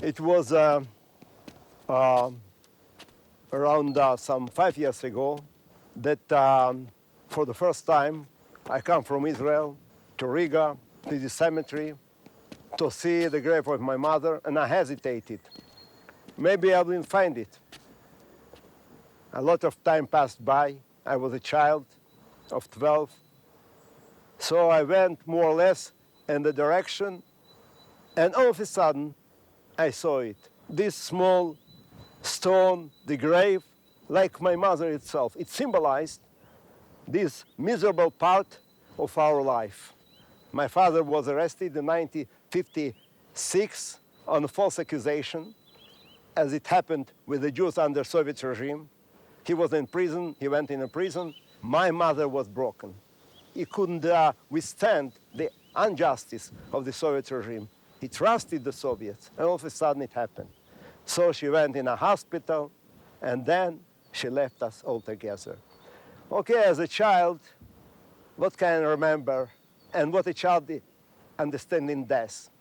It was around some 5 years ago that for the first time I come from Israel to Riga, to the cemetery, to see the grave of my mother, and I hesitated. Maybe I wouldn't find it. A lot of time passed by. I was a child of 12. So I went more or less in the direction, and all of a sudden I saw it. This small stone, the grave, like my mother itself. It symbolized this miserable part of our life. My father was arrested in 1956 on a false accusation, as it happened with the Jews under Soviet regime. He was in prison, he went in a prison. My mother was broken. He couldn't withstand the injustice of the Soviet regime. He trusted the Soviets, and all of a sudden it happened. So she went in a hospital, and then she left us all together. Okay, as a child, what can I remember, and what a child understands in death?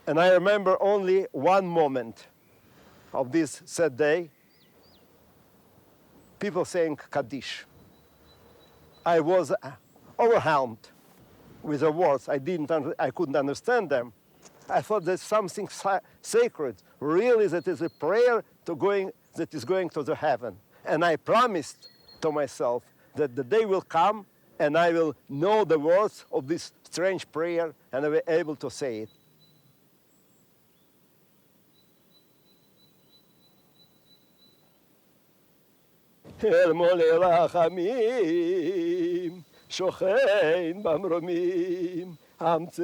And I remember only one moment of this sad day, people saying Kaddish. I was overwhelmed with the words. I couldn't understand them. I thought there's something sacred, really, that is a prayer that is going to the heaven. And I promised to myself that the day will come and I will know the words of this strange prayer and I will be able to say it. שוכן במרומים, המצא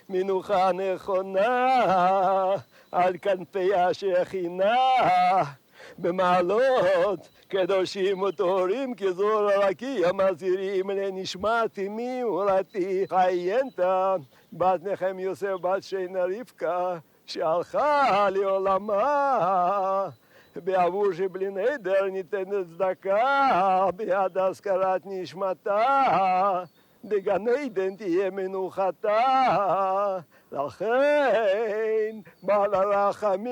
מנוחה נכונה על כנפי השכינה, במעלות קדושים וטהורים כזור הרקיע מזהירים לנשמת אמי ולתי חיינתה בת נחם יוסף בת שינה רבקה שהלכה לעולמה. בעבור שבלי נדר ניתנת צדקה, ביד הזכרת נשמתה, בגן עדן תהיה מנוחתה. לכן בעל הרחמים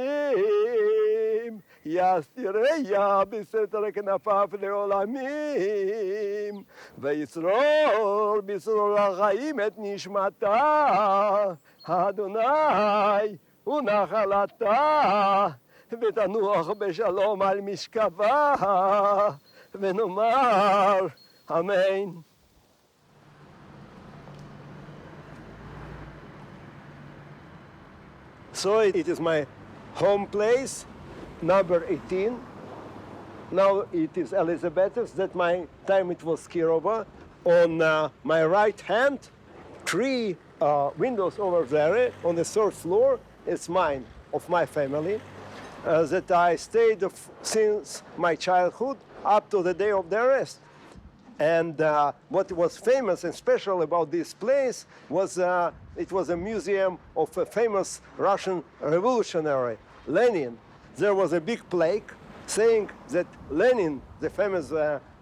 יסתיריה בסתר כנפיו לעולמים, ויצרור בצרור החיים את נשמתה. אדוני הוא נחלתה. ותנוח בשלום על משכבה, ונאמר אמן. So it is my home place, number 18. Now it is Elizabeth's. That my time it was Kirova. On my right hand, 3 windows over there on the 3rd floor is mine, of my family. That I stayed since my childhood up to the day of the arrest. And what was famous and special about this place was it was a museum of a famous Russian revolutionary, Lenin. There was a big plaque saying that Lenin, the famous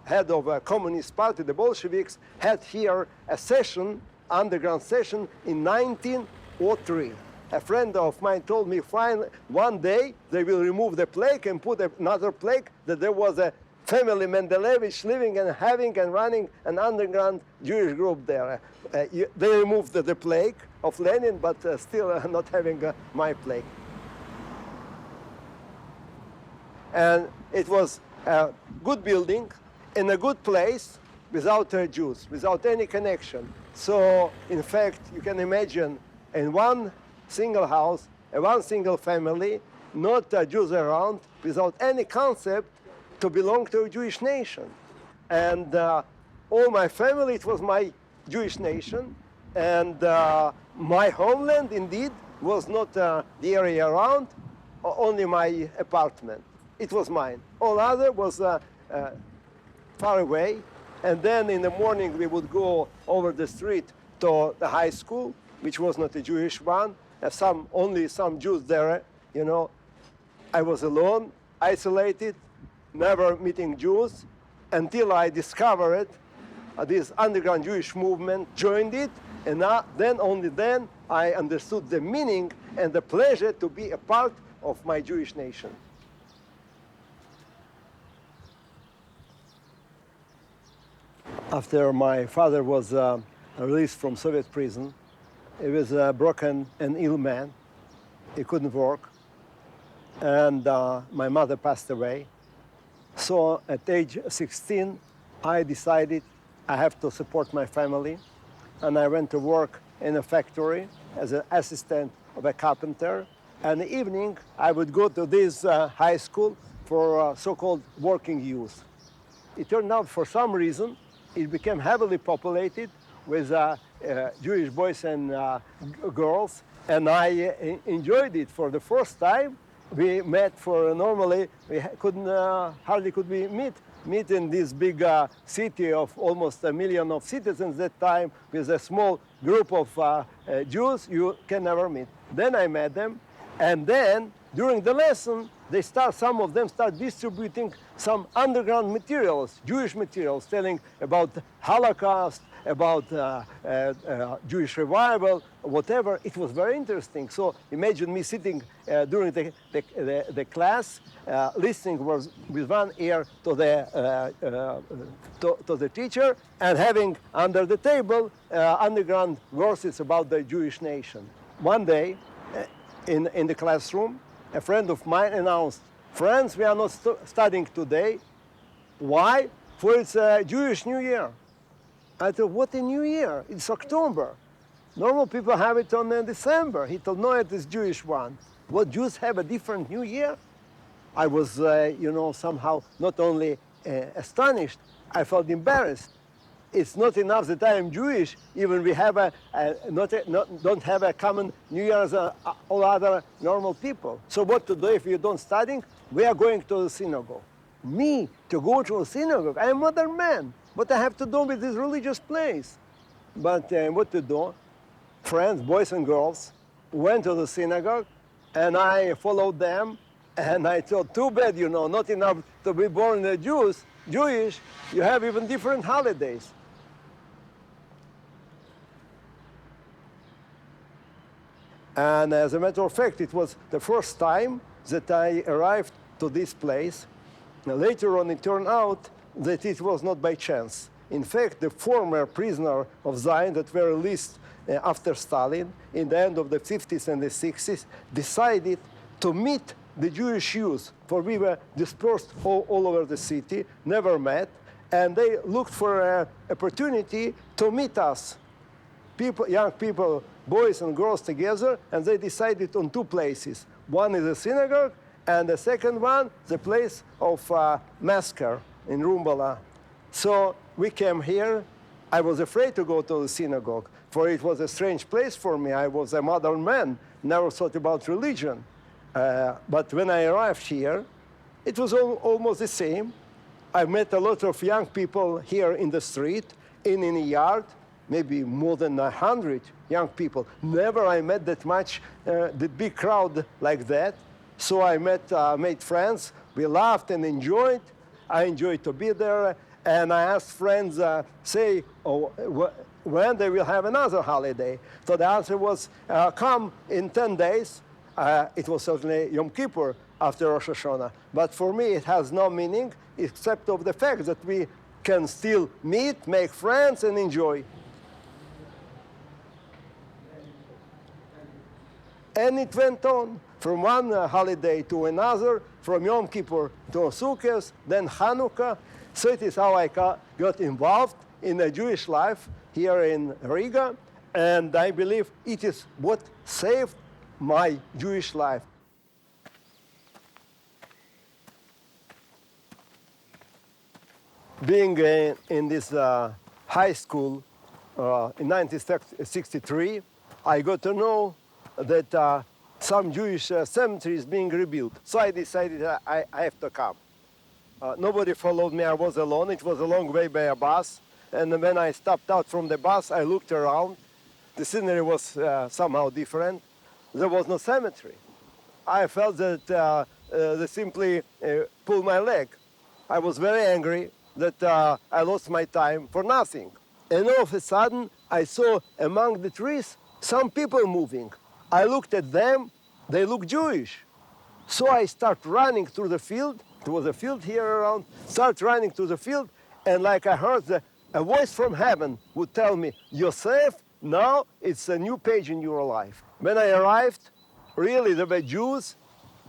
head of a Communist Party, the Bolsheviks, had here a session, underground session, in 1903. A friend of mine told me one day they will remove the plaque and put another plaque that there was a family Mendelevich living and having and running an underground Jewish group there. They removed the plaque of Lenin, but still not having my plaque. And it was a good building in a good place without Jews, without any connection. So, in fact, you can imagine in one single house, one single family, not Jews around, without any concept to belong to a Jewish nation. And all my family, it was my Jewish nation. And my homeland, indeed, was not the area around, only my apartment. It was mine. All other was far away. And then in the morning, we would go over the street to the high school, which was not a Jewish one. Only some Jews there, you know. I was alone, isolated, never meeting Jews, until I discovered this underground Jewish movement, joined it, and only then I understood the meaning and the pleasure to be a part of my Jewish nation. After my father was released from Soviet prison, he was a broken and ill man. He couldn't work. And my mother passed away. So at age 16, I decided I have to support my family. And I went to work in a factory as an assistant of a carpenter. And in the evening, I would go to this high school for so-called working youth. It turned out, for some reason, it became heavily populated with Jewish boys and girls, and I enjoyed it. For the first time, we met for normally we couldn't hardly could we meet in this big city of almost 1 million of citizens that time with a small group of Jews you can never meet. Then I met them, and then during the lesson some of them start distributing some underground materials, Jewish materials, telling about Holocaust, about Jewish revival, whatever. It was very interesting. So imagine me sitting during the class, listening with one ear to the teacher, and having under the table underground verses about the Jewish nation. One day, in the classroom, a friend of mine announced, "Friends, we are not studying today." Why? For it's a Jewish New Year. I thought, what a New Year? It's October. Normal people have it on December. He told, no, it is Jewish one. What, Jews have a different New Year? I was, somehow not only astonished, I felt embarrassed. It's not enough that I am Jewish, even we have don't have a common New Year as all other normal people. So what to do if you don't studying? We are going to the synagogue. Me, to go to a synagogue? I am modern man. What I have to do with this religious place? But what to do? Friends, boys and girls, went to the synagogue, and I followed them, and I thought, too bad, not enough to be born Jewish, you have even different holidays. And as a matter of fact, it was the first time that I arrived to this place. Later on, it turned out that it was not by chance. In fact, the former prisoner of Zion that were released after Stalin in the end of the 50s and the 60s decided to meet the Jewish youth, for we were dispersed all over the city, never met, and they looked for an opportunity to meet us, young people, boys and girls together, and they decided on two places. One is a synagogue, and the second one, the place of massacre in Rumbala. So we came here. I was afraid to go to the synagogue, for it was a strange place for me. I was a modern man, never thought about religion. But when I arrived here, it was almost the same. I met a lot of young people here in the street, in the yard, maybe more than 100 young people. Never I met that much, the big crowd like that. So I made friends. We laughed and enjoyed. I enjoyed to be there. And I asked friends, when they will have another holiday. So the answer was, come in 10 days. It was certainly Yom Kippur after Rosh Hashanah. But for me, it has no meaning except of the fact that we can still meet, make friends, and enjoy. And it went on from one holiday to another, from Yom Kippur to Sukkot, then Hanukkah. So it is how I got involved in the Jewish life here in Riga, and I believe it is what saved my Jewish life. Being in this high school in 1963, I got to know that some Jewish cemetery is being rebuilt. So I decided I have to come. Nobody followed me. I was alone. It was a long way by a bus. And when I stepped out from the bus, I looked around. The scenery was somehow different. There was no cemetery. I felt that they simply pulled my leg. I was very angry that I lost my time for nothing. And all of a sudden, I saw among the trees some people moving. I looked at them, they look Jewish. So I start running through the field. There was a field here around. Start running through the field, and like I heard a voice from heaven would tell me, Josef, now it's a new page in your life. When I arrived, really there were Jews,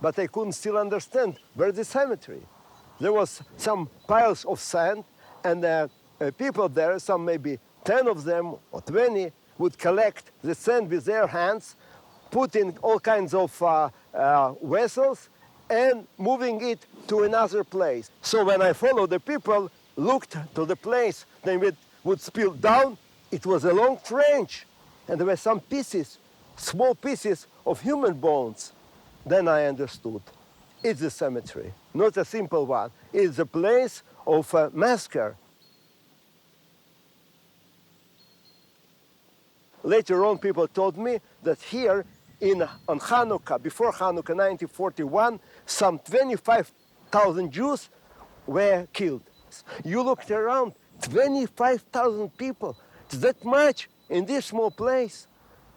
but I couldn't still understand where's the cemetery. There was some piles of sand, and people there, some maybe 10 of them or 20, would collect the sand with their hands, put in all kinds of vessels, and moving it to another place. So when I followed the people, looked to the place, then it would spill down, it was a long trench, and there were some pieces, small pieces of human bones. Then I understood. It's a cemetery, not a simple one. It's a place of massacre. Later on, people told me that here on Hanukkah, before Hanukkah 1941, some 25,000 Jews were killed. You looked around, 25,000 people. It's that much in this small place.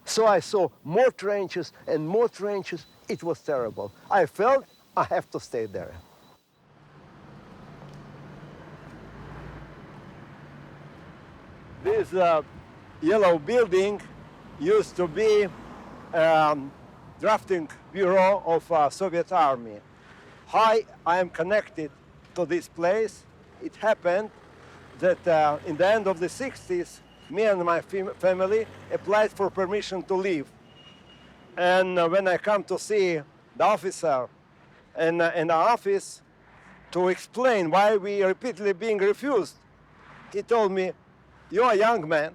So I saw more trenches and more trenches. It was terrible. I felt I have to stay there. This yellow building used to be drafting bureau of Soviet Army. How I am connected to this place? It happened that in the end of the 60s, me and my family applied for permission to leave. And when I come to see the officer in the office to explain why we are repeatedly being refused, he told me, you're a young man.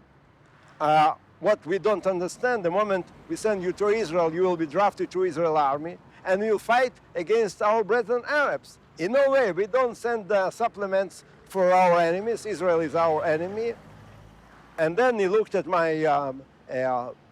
What we don't understand, the moment we send you to Israel, you will be drafted to Israel army, and you'll fight against our brethren Arabs. In no way, we don't send supplements for our enemies. Israel is our enemy. And then he looked at my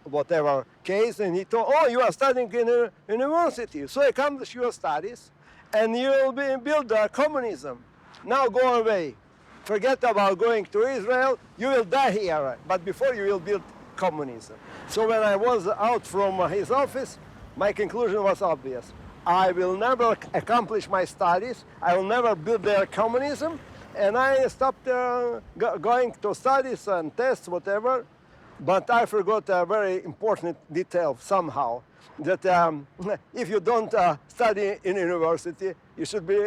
whatever case, and he told, oh, you are studying in a university, so accomplish your studies, and you will build communism. Now go away. Forget about going to Israel. You will die here, but before you will build communism. So when I was out from his office, my conclusion was obvious. I will never accomplish my studies. I will never build their communism. And I stopped going to studies and tests, whatever. But I forgot a very important detail somehow, that if you don't study in university, you should be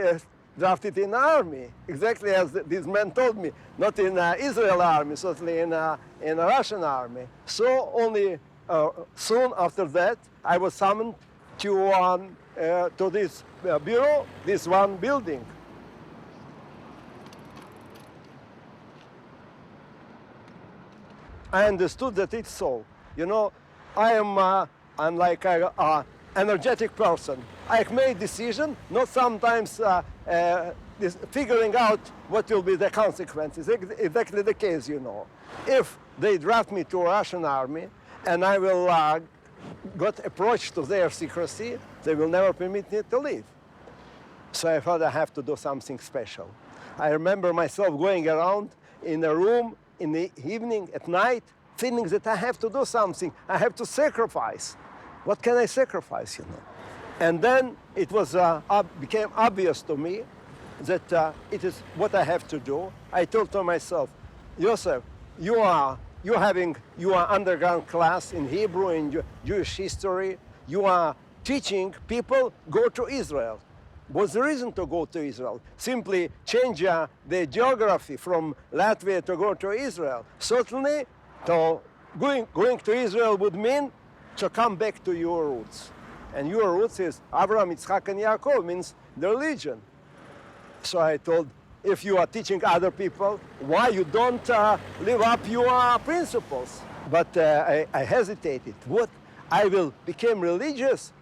drafted in the army, exactly as this man told me, not in Israel army, certainly in a Russian army. So only soon after that, I was summoned to this bureau, this one building. I understood that it's so. You know, I'm like an energetic person. I made decision, not sometimes figuring out what will be the consequences. Exactly the case, you know. If they draft me to a Russian army and I will got approached to their secrecy, they will never permit me to leave. So I thought I have to do something special. I remember myself going around in a room in the evening, at night, feeling that I have to do something. I have to sacrifice. What can I sacrifice, you know? And then it was became obvious to me that it is what I have to do. I told to myself, Josef, you are underground class in Hebrew, in Jewish history. You are teaching people go to Israel. What's the reason to go to Israel? Simply change the geography from Latvia to go to Israel. Certainly, going to Israel would mean to come back to your roots. And your roots is Abraham, Yitzhak, and Yaakov, means the religion. So I told, if you are teaching other people, why you don't live up your principles? But I hesitated. What? I will become religious?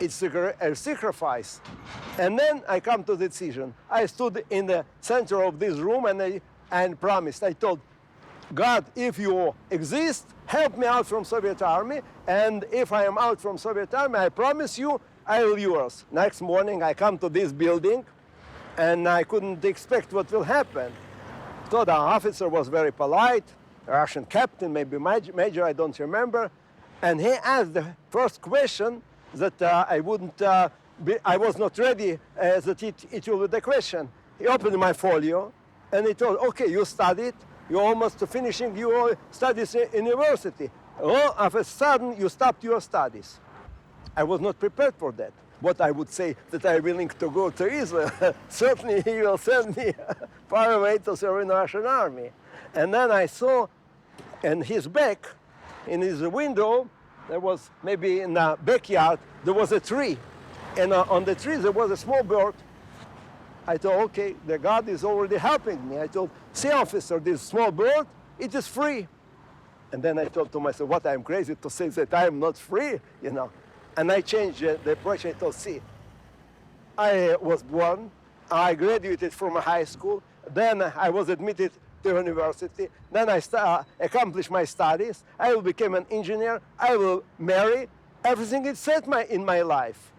It's a sacrifice. And then I come to the decision. I stood in the center of this room and promised. I told, God, if you exist, help me out from Soviet army. And if I am out from Soviet army, I promise you, I will yours. Next morning, I come to this building, and I couldn't expect what will happen. So the officer was very polite, a Russian captain, maybe major, I don't remember. And he asked the first question that I was not ready that it will be the question. He opened my folio and he told, okay, you studied, you're almost finishing your studies in university. All of a sudden, you stopped your studies. I was not prepared for that. What I would say that I'm willing to go to Israel, certainly he will send me far away to serve in the Russian army. And then I saw in his back, in his window, there was maybe in the backyard, there was a tree. And on the tree there was a small bird. I thought, okay, the God is already helping me. I told, see officer, this small bird, it is free. And then I thought to myself, what, I'm crazy to say that I am not free, you know. And I changed the approach. I thought, see, I was born, I graduated from a high school, then I was admitted to university, then I accomplished my studies, I will become an engineer, I will marry, everything is set in my life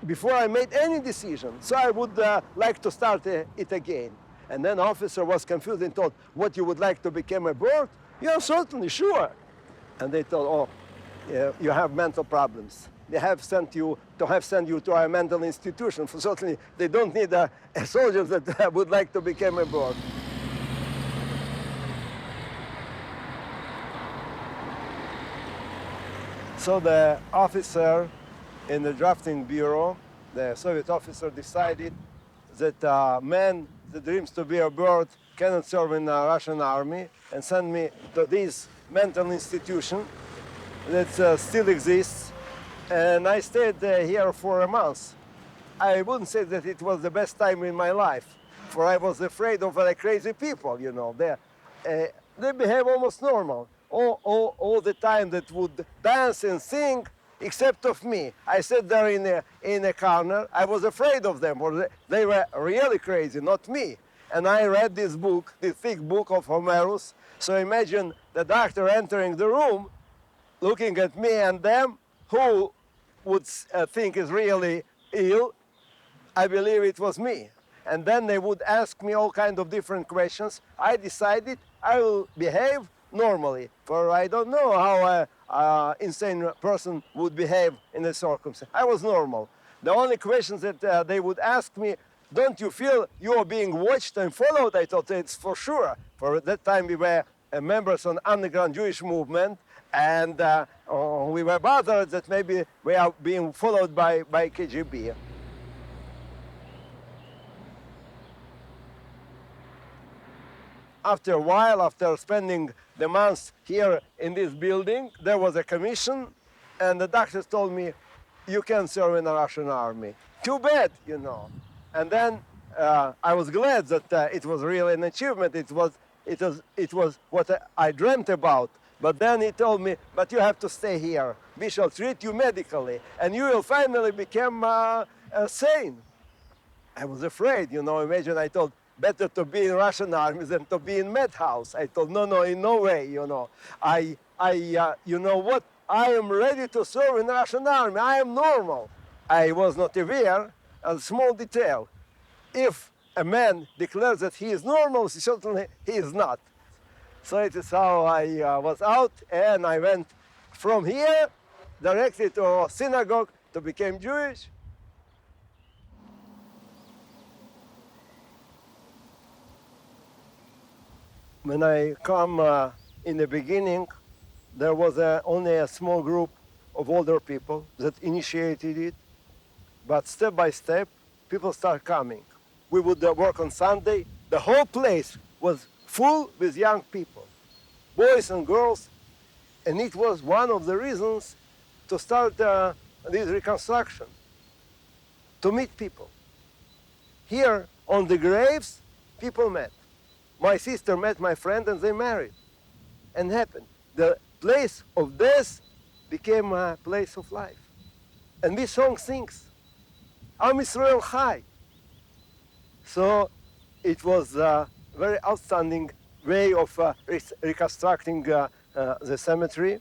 before I made any decision. So I would like to start it again. And then the officer was confused and thought, what, you would like to become a bird? Yeah, certainly, sure. And they thought, oh, yeah, you have mental problems. They have sent you to a mental institution. For certainly, they don't need a soldier that would like to become a bird. So the officer in the drafting bureau, the Soviet officer, decided that a man that dreams to be a bird cannot serve in the Russian army, and sent me to this mental institution that still exists. And I stayed here for a month. I wouldn't say that it was the best time in my life, for I was afraid of crazy people, you know. They behave almost normal. All the time that would dance and sing, except of me. I sat there in a corner. I was afraid of them, or they were really crazy, not me. And I read this book, this thick book of Homerus. So imagine the doctor entering the room, looking at me and them, who would think is really ill. I believe it was me. And then they would ask me all kinds of different questions. I decided I will behave normally, for I don't know how an insane person would behave in a circumstance. I was normal. The only questions that they would ask me, don't you feel you are being watched and followed? I thought it's for sure. For at that time we were members of the underground Jewish movement, and we were bothered that maybe we are being followed by KGB. After a while, after spending the months here in this building, there was a commission, and the doctors told me, you can serve in the Russian army. Too bad, you know. And then I was glad that it was really an achievement. It was what I dreamt about. But then he told me, but you have to stay here. We shall treat you medically, and you will finally become sane. I was afraid, you know. Imagine, I thought, better to be in Russian army than to be in madhouse. I thought, no, in no way, you know. You know what? I am ready to serve in the Russian army. I am normal. I was not aware of a small detail. If a man declares that he is normal, certainly he is not. So it is how I was out, and I went from here directly to a synagogue to become Jewish. When I come in the beginning, there was only a small group of older people that initiated it. But step by step, people start coming. We would work on Sunday. The whole place was full with young people, boys and girls. And it was one of the reasons to start this reconstruction, to meet people. Here on the graves, people met. My sister met my friend and they married. And happened. The place of death became a place of life. And this song sings, Am Yisrael Chai. So it was a very outstanding way of reconstructing the cemetery.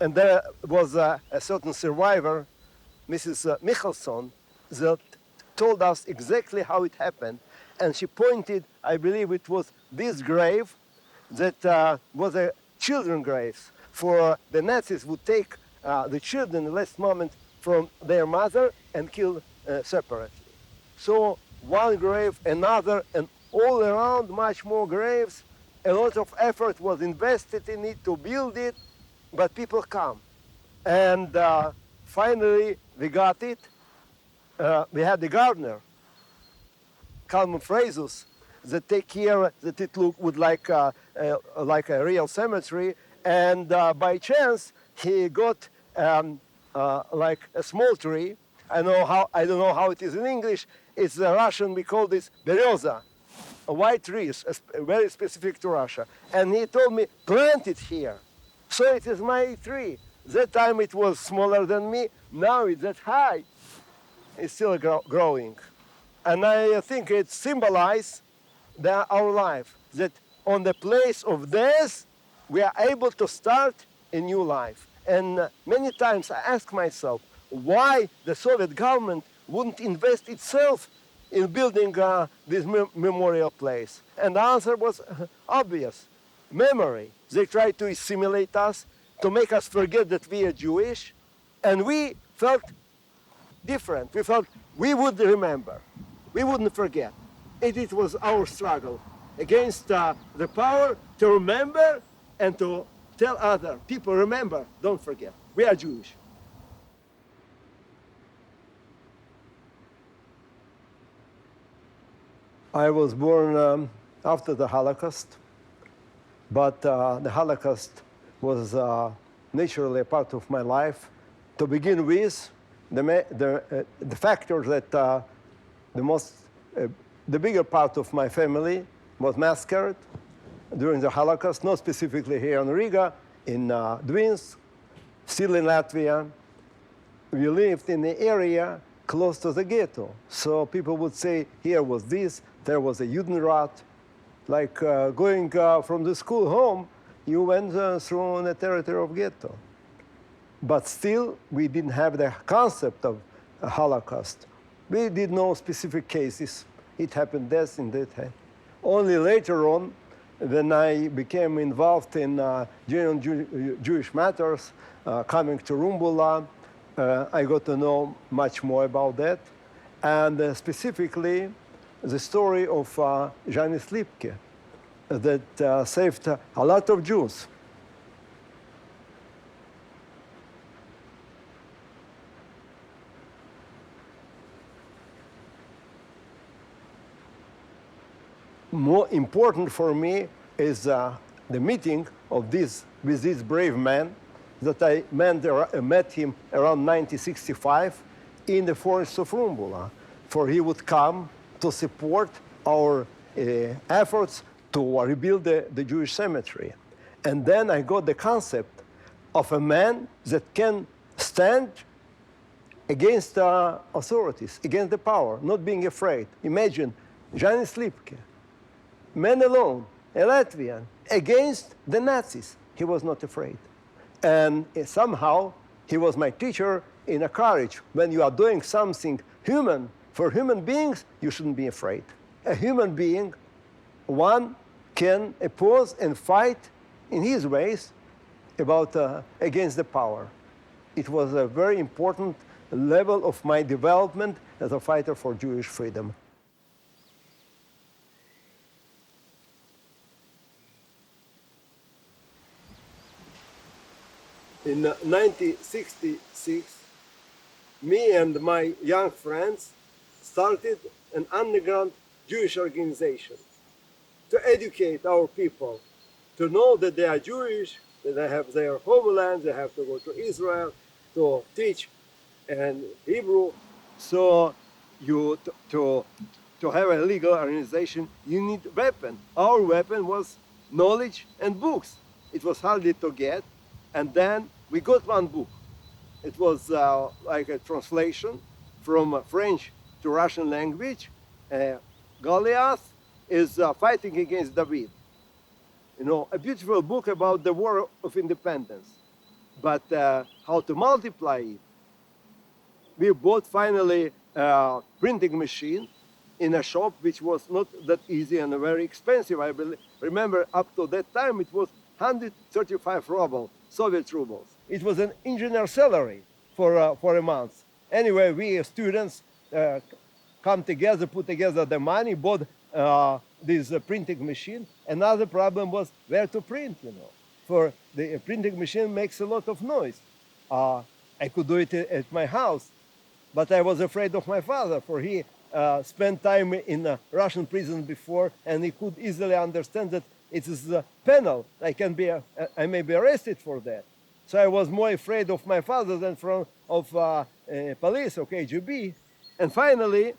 And there was a certain survivor, Mrs. Michelson, that told us exactly how it happened. And she pointed, I believe it was this grave, that was a children's grave. For the Nazis would take the children at the last moment from their mother and kill separately. So one grave, another, and all around much more graves. A lot of effort was invested in it to build it, but people come. And finally, we got it. We had the gardener, Kalman Phrasus, that take care that it would like a real cemetery. And by chance, he got like a small tree. I don't know how it is in English. It's Russian. We call this bereza, a white tree, very specific to Russia. And he told me, plant it here. So it is my tree. That time it was smaller than me. Now it's that high. It's still growing. And I think it symbolizes our life, that on the place of death, we are able to start a new life. And many times I ask myself, why the Soviet government wouldn't invest itself in building this memorial place? And the answer was obvious: memory. They tried to assimilate us, to make us forget that we are Jewish, and we felt different. We felt we would remember, we wouldn't forget. It was our struggle against the power to remember and to tell other people, remember, don't forget, we are Jewish. I was born after the Holocaust, but the Holocaust was naturally a part of my life. To begin with, the factor that the bigger part of my family was massacred during the Holocaust, not specifically here in Riga, in Dvinsk, still in Latvia. We lived in the area close to the ghetto. So people would say, here was this, there was a Judenrat. Like going from the school home, you went through the territory of ghetto. But still, we didn't have the concept of a Holocaust. We did know specific cases. It happened this and that. Only later on, when I became involved in genuine Jewish matters, coming to Rumbula, I got to know much more about that. And specifically, the story of Janis Lipke that saved a lot of Jews. More important for me is the meeting of with this brave man that I met him around 1965 in the forest of Rumbula, for he would come to support our efforts to rebuild the Jewish cemetery. And then I got the concept of a man that can stand against authorities, against the power, not being afraid. Imagine Janis Lipke, man alone, a Latvian, against the Nazis. He was not afraid. And somehow he was my teacher in a courage. When you are doing something human, for human beings, you shouldn't be afraid. A human being, one can oppose and fight in his ways against the power. It was a very important level of my development as a fighter for Jewish freedom. In 1966, me and my young friends started an underground Jewish organization to educate our people, to know that they are Jewish, that they have their homeland, they have to go to Israel to teach and Hebrew. So to have a legal organization, you need a weapon. Our weapon was knowledge and books. It was hardly to get. And then we got one book. It was like a translation from French to Russian language. Goliath is fighting against David. You know, a beautiful book about the war of independence. But how to multiply it? We bought finally printing machine in a shop which was not that easy and very expensive. I remember up to that time it was 135 ruble, Soviet rubles. It was an engineer salary for a month. Anyway, we students come together, put together the money, bought this printing machine. Another problem was where to print, you know. For the printing machine makes a lot of noise. I could do it at my house, but I was afraid of my father, for he spent time in a Russian prison before, and he could easily understand that it is penal. I may be arrested for that. So I was more afraid of my father than of police or KGB. And finally,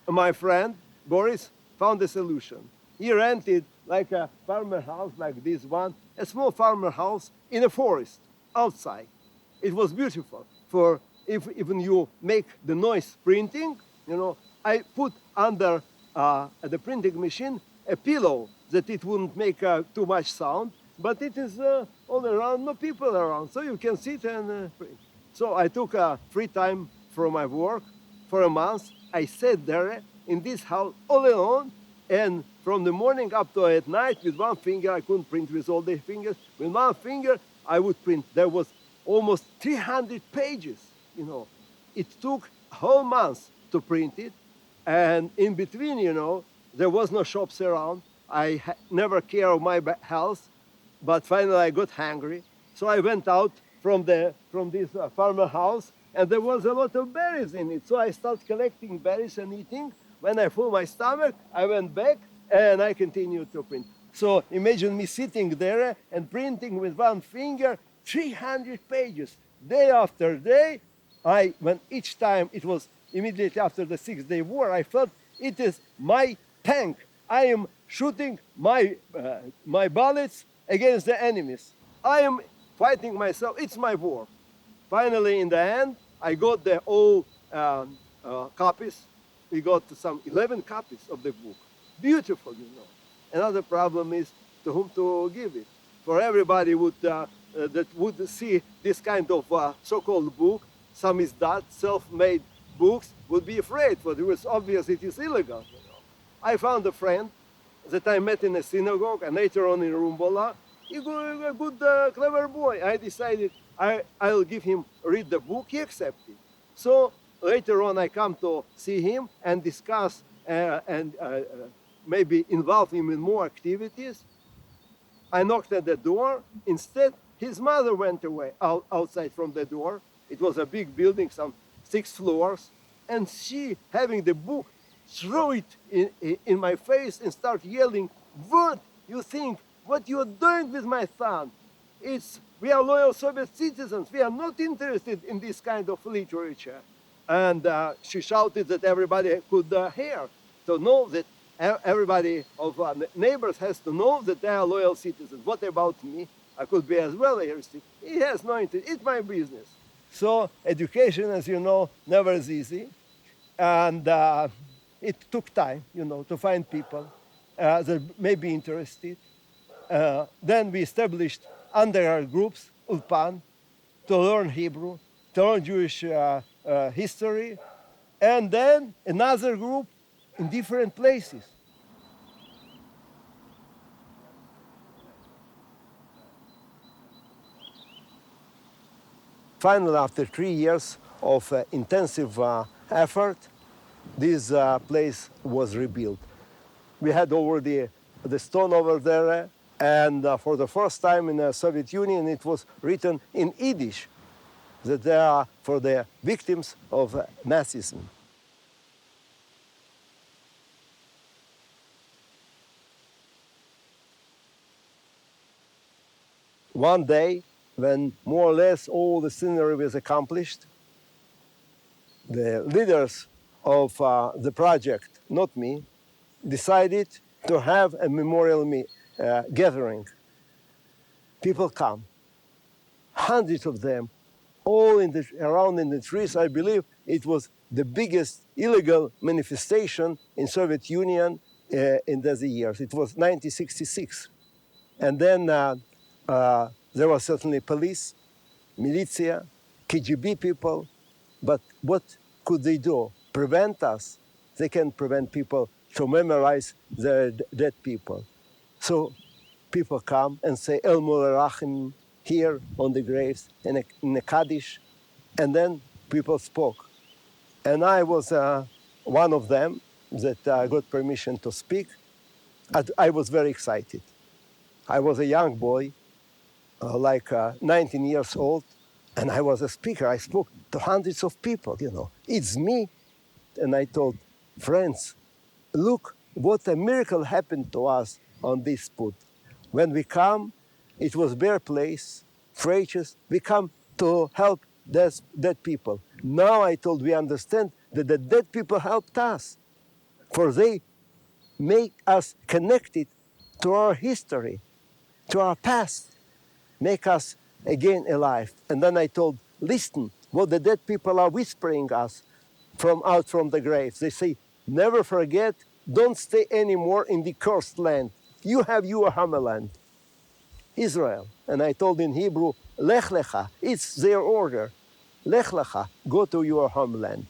my friend Boris found a solution. He rented like a farmer house like this one, a small farmer house in a forest outside. It was beautiful. For if even you make the noise printing, you know, I put under the printing machine a pillow that it wouldn't make too much sound, but it is all around, no people around, so you can sit and print. So I took free time from my work for a month. I sat there in this house all alone, and from the morning up to at night with one finger, I couldn't print with all the fingers. With one finger, I would print. There was almost 300 pages, you know. It took a whole month to print it, and in between, you know, there was no shops around. I never cared of my health, but finally I got hungry. So I went out from this farmer house, and there was a lot of berries in it. So I started collecting berries and eating. When I full my stomach, I went back and I continued to print. So imagine me sitting there and printing with one finger 300 pages, day after day. When each time it was immediately after the 6-day war, I felt it is my tank. I am shooting my bullets against the enemies. I am fighting myself. It's my war. Finally, in the end, I got the all copies. We got some 11 copies of the book. Beautiful, you know. Another problem is to whom to give it. For everybody that would see this kind of so-called book, some is that self-made books, would be afraid, for it was obvious it is illegal. You know. I found a friend that I met in a synagogue and later on in Rumbola. He's a good, clever boy. I decided I'll give him read the book. He accepted. So later on I come to see him and discuss and maybe involve him in more activities. I knocked at the door. Instead, his mother went away outside from the door. It was a big building, some 6 floors. And she, having the book, threw it in my face and started yelling, "What you think? What you are doing with my son? We are loyal Soviet citizens. We are not interested in this kind of literature." And she shouted that everybody could hear, to know that everybody of neighbors has to know that they are loyal citizens. What about me? I could be as well interested. He has no interest. It's my business. So education, as you know, never is easy. And it took time, you know, to find people that may be interested. Then we established undergrad groups, Ulpan, to learn Hebrew, to learn Jewish history, and then another group in different places. Finally, after 3 years of intensive effort, this place was rebuilt. We had already the stone over there, and for the first time in the Soviet Union, it was written in Yiddish that they are for the victims of Nazism. One day, when more or less all the scenery was accomplished, the leaders of the project, not me, decided to have a memorial gathering. People come, hundreds of them, all around in the trees. I believe it was the biggest illegal manifestation in Soviet Union in those years. It was 1966. And then there was certainly police, militia, KGB people, but what could they do? prevent us. They can prevent people to memorize their dead people. So people come and say El Mullerachim here on the graves in a Kaddish, and then people spoke. And I was one of them that got permission to speak. I was very excited. I was a young boy, like 19 years old, and I was a speaker. I spoke to hundreds of people, you know. It's me. And I told friends, look what a miracle happened to us on this spot. When we come, it was bare place, fractures. We come to help dead people. Now I told we understand that the dead people helped us, for they make us connected to our history, to our past, make us again alive. And then I told, listen, what the dead people are whispering us out from the graves. They say, never forget, don't stay anymore in the cursed land. You have your homeland, Israel. And I told in Hebrew, Lech Lecha, it's their order. Lech Lecha, go to your homeland.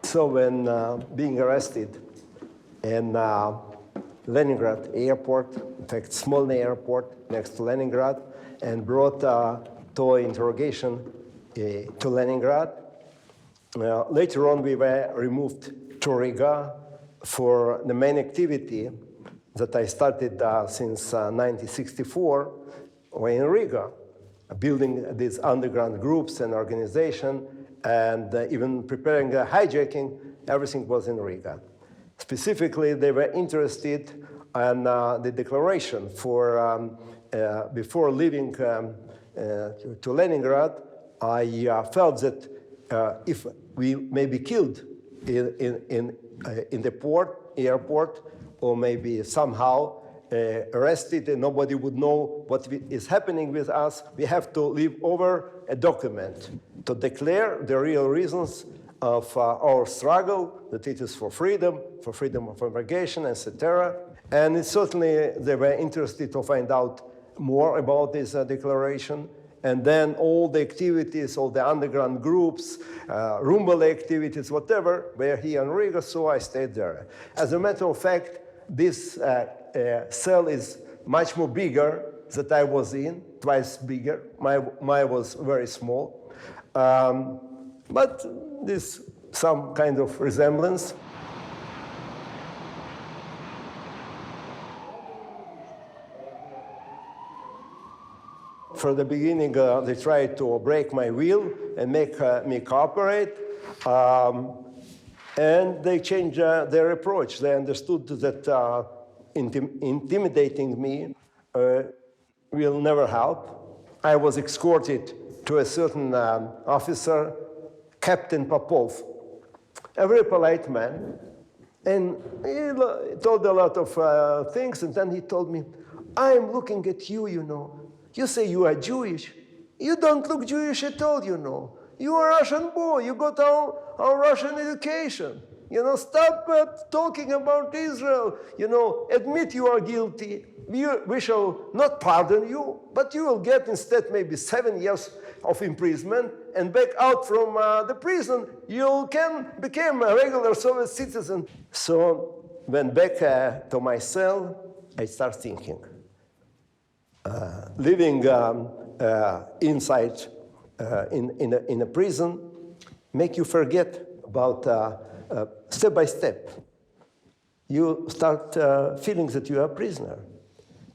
So when being arrested in Leningrad airport, in fact, Smolny airport next to Leningrad, and brought to interrogation to Leningrad. Later on, we were removed to Riga for the main activity that I started since 1964, were in Riga, building these underground groups and organization, and even preparing a hijacking. Everything was in Riga. Specifically, they were interested in the declaration for before leaving to Leningrad. I felt that if we may be killed in the airport, or maybe somehow arrested and nobody would know what is happening with us, we have to leave over a document to declare the real reasons of our struggle, that it is for freedom of immigration, etc. And certainly they were interested to find out more about this declaration. And then all the activities, all the underground groups, Rumbele activities, whatever, were here in Riga, so I stayed there. As a matter of fact, this cell is much more bigger that I was in, twice bigger. Mine was very small. But there's some kind of resemblance. From the beginning, they tried to break my will and make me cooperate. And they changed their approach. They understood that intimidating me will never help. I was escorted to a certain officer, Captain Popov, a very polite man. And he told a lot of things, and then he told me, I'm looking at you, you know. You say you are Jewish. You don't look Jewish at all, you know. You are a Russian boy. You got our Russian education. You know, stop talking about Israel. You know, admit you are guilty. We shall not pardon you, but you will get instead maybe 7 years of imprisonment, and back out from the prison, you can become a regular Soviet citizen. So when back to my cell, I start thinking. Living inside in a prison make you forget about step by step. You start feeling that you are a prisoner,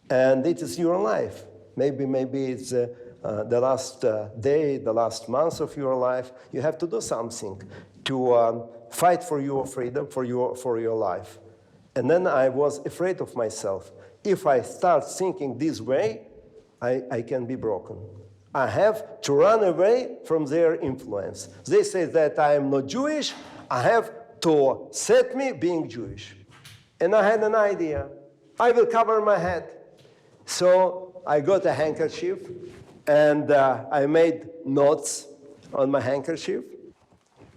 and it is your life. Maybe it's the last day, the last month of your life. You have to do something to fight for your freedom, for your life. And then I was afraid of myself. If I start thinking this way, I can be broken. I have to run away from their influence. They say that I am not Jewish. I have to set me being Jewish. And I had an idea. I will cover my head. So I got a handkerchief, and I made knots on my handkerchief,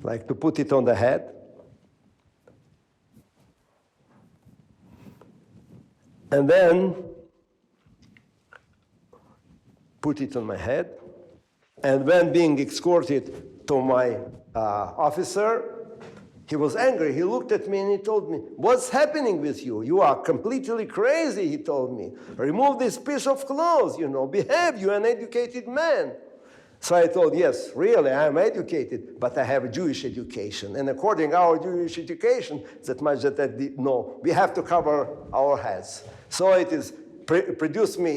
like to put it on the head. And then put it on my head. And when being escorted to my officer, he was angry. He looked at me and he told me, "What's happening with you? You are completely crazy," he told me. "Remove this piece of clothes, behave, you're an educated man." So I told, "Yes, really, I'm educated, but I have a Jewish education. And according to our Jewish education, that much that I did know, we have to cover our heads. So it is, produce me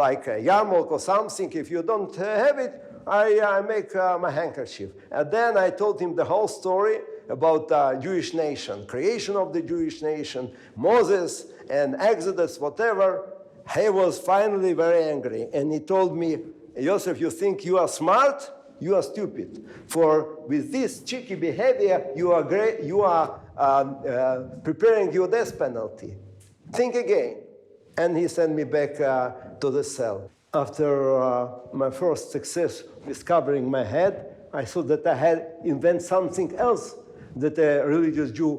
like a yarmulke or something. If you don't have it, I make my handkerchief." And then I told him the whole story about the Jewish nation, creation of the Jewish nation, Moses and Exodus, whatever. He was finally very angry. And he told me, "Josef, you think you are smart? You are stupid. For with this cheeky behavior, you are preparing your death penalty. Think again." And he sent me back to the cell. After my first success with covering my head, I thought that I had invented something else that a religious Jew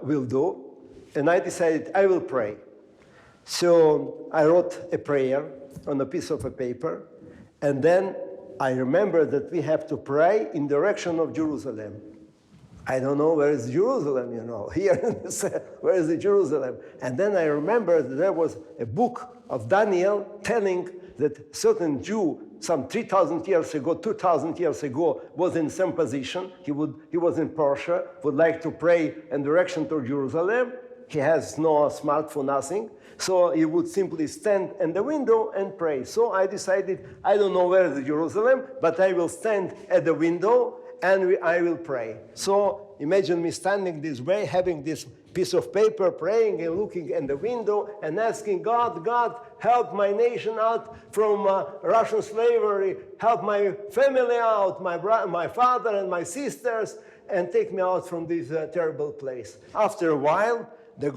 will do. And I decided I will pray. So I wrote a prayer on a piece of a paper. And then I remember that we have to pray in the direction of Jerusalem. I don't know where is Jerusalem, here in the cell, where is the Jerusalem? And then I remember that there was a book of Daniel telling that certain Jew, some 3,000 years ago, 2,000 years ago, was in some position. He was in Persia, would like to pray in direction to Jerusalem. He has no smartphone, nothing. So he would simply stand in the window and pray. So I decided, I don't know where is Jerusalem, but I will stand at the window and I will pray. So imagine me standing this way, having this piece of paper, praying and looking in the window and asking God, "God, help my nation out from Russian slavery, help my family out, my father and my sisters, and take me out from this terrible place." After a while, the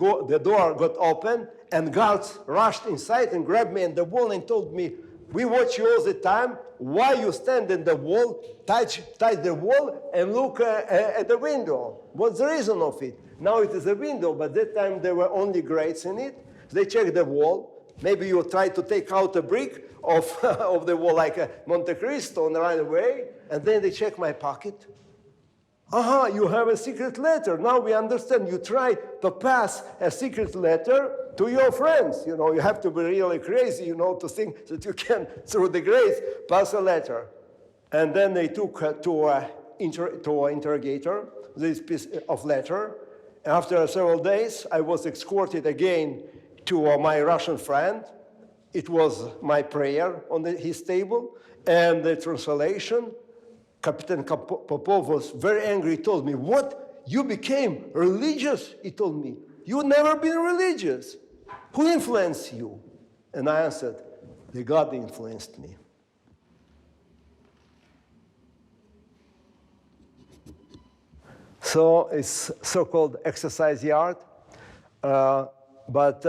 door got open, and guards rushed inside and grabbed me in the wall and told me, "We watch you all the time. Why you stand in the wall, touch the wall, and look at the window? What's the reason of it?" Now it is a window, but that time there were only grates in it. They checked the wall. Maybe you try to take out a brick of the wall like a Monte Cristo and right away. And then they check my pocket. "Aha, you have a secret letter. Now we understand. You try to pass a secret letter to your friends. You have to be really crazy, to think that you can, through the grace, pass a letter." And then they took to an interrogator this piece of letter. After several days, I was escorted again to my Russian friend. It was my prayer on his table. And the translation, Captain Popov was very angry. He told me, "What? You became religious?" He told me. "You've never been religious. Who influenced you?" And I answered, "The God influenced me." So it's so-called exercise yard. But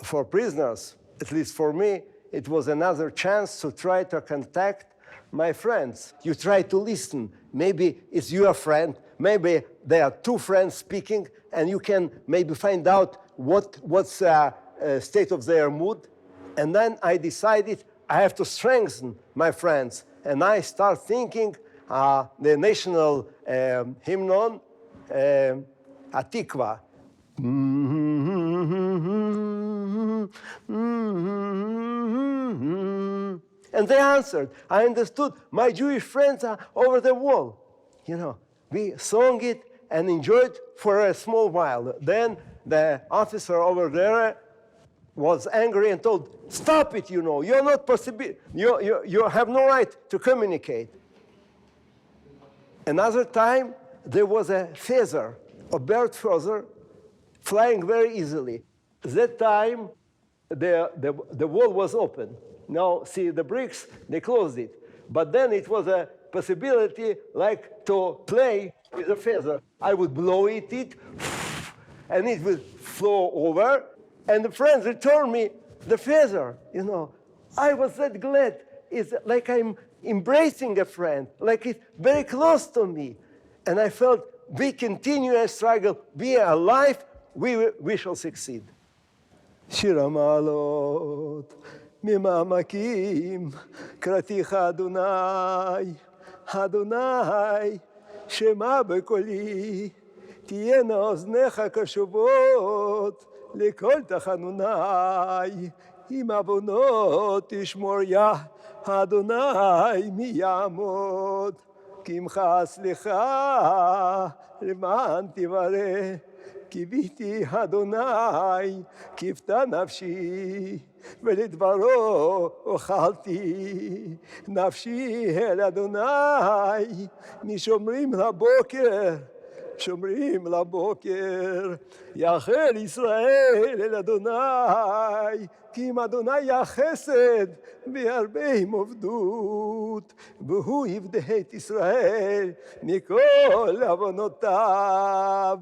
for prisoners, at least for me, it was another chance to try to contact my friends. You try to listen. Maybe it's your friend. Maybe there are two friends speaking, and you can maybe find out what's state of their mood. And then I decided I have to strengthen my friends. And I start thinking the national hymn, Atikva. And they answered. I understood. My Jewish friends are over the wall. We sang it and enjoyed for a small while. Then the officer over there was angry and told, "Stop it, you're not possible. You have no right to communicate." Another time, there was a feather, a bird feather, flying very easily. That time, the wall was open. Now, see, the bricks, they closed it. But then it was a possibility like to play with a feather. I would blow it, and it would flow over, and the friends returned me the feather. I was that glad. It's like I'm embracing a friend, like it's very close to me. And I felt we continue a struggle, we are alive, we shall succeed. Shir Hamalot, ממעמקים קראתיך אדוני, אדוני שמע בקולי, תהיינה אוזניך קשובות לכל תחנוני, אם עוונות תשמור יה אדוני מי יעמוד, כי עמך סליחה למען תברא, קיוויתי אדוני קיוותה נפשי ולדברו אוכלתי, נפשי אל אדוני משומרים לבוקר, שומרים לבוקר, יחל ישראל אל אדוני, כי עם אדוני החסד והרבה עבדות, והוא יפדה את ישראל מכל עוונותיו.